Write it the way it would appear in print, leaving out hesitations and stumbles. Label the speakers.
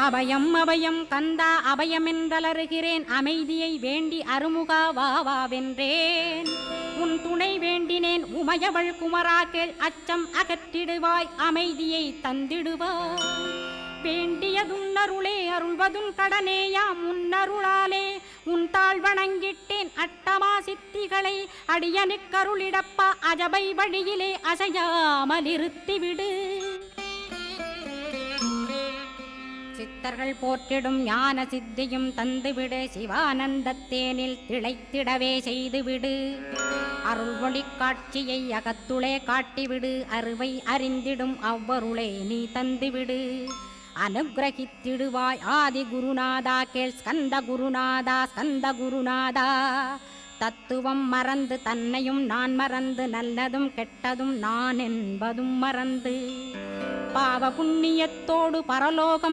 Speaker 1: அபயம் அபயம் கந்தா அபயமென்றலறுகிறேன், அமைதியை வேண்டி அருமுகா வா வென்றேன். உன் துணை வேண்டினேன் உமையவள் குமரா கேள், அச்சம் அகற்றிடுவாய் அமைதியை தந்திடுவாய். வேண்டியதுன்னருளே அருள்வதும் கடனேயாம் உன்னருளாலே, உன் தாழ் வணங்கிட்டேன் அட்டமா சித்திகளை அடியனுக்கருளிடப்பா, அஜபை வழியிலே அசையாமல் இருத்திவிடு. சித்தர்கள் போற்றிடும் ஞான சித்தியும் தந்துவிடு, சிவானந்தத்தேனில் திளைத்திடவே செய்துவிடு. அருள் ஒளி காட்சியை அகத்துளே காட்டிவிடு, அருவை அறிந்திடும் அவ்வருளே நீ தந்துவிடு. அனுகிரகித்திடுவாய் ஆதி குருநாதா கேள், ஸ்கந்த குருநாதா ஸ்கந்த குருநாதா. தத்துவம் மறந்து தன்னையும் நான் மறந்து, நல்லதும் கெட்டதும் நான் என்பதும் மறந்து, பாவ புண்ணியத்தோடு பரலோகம்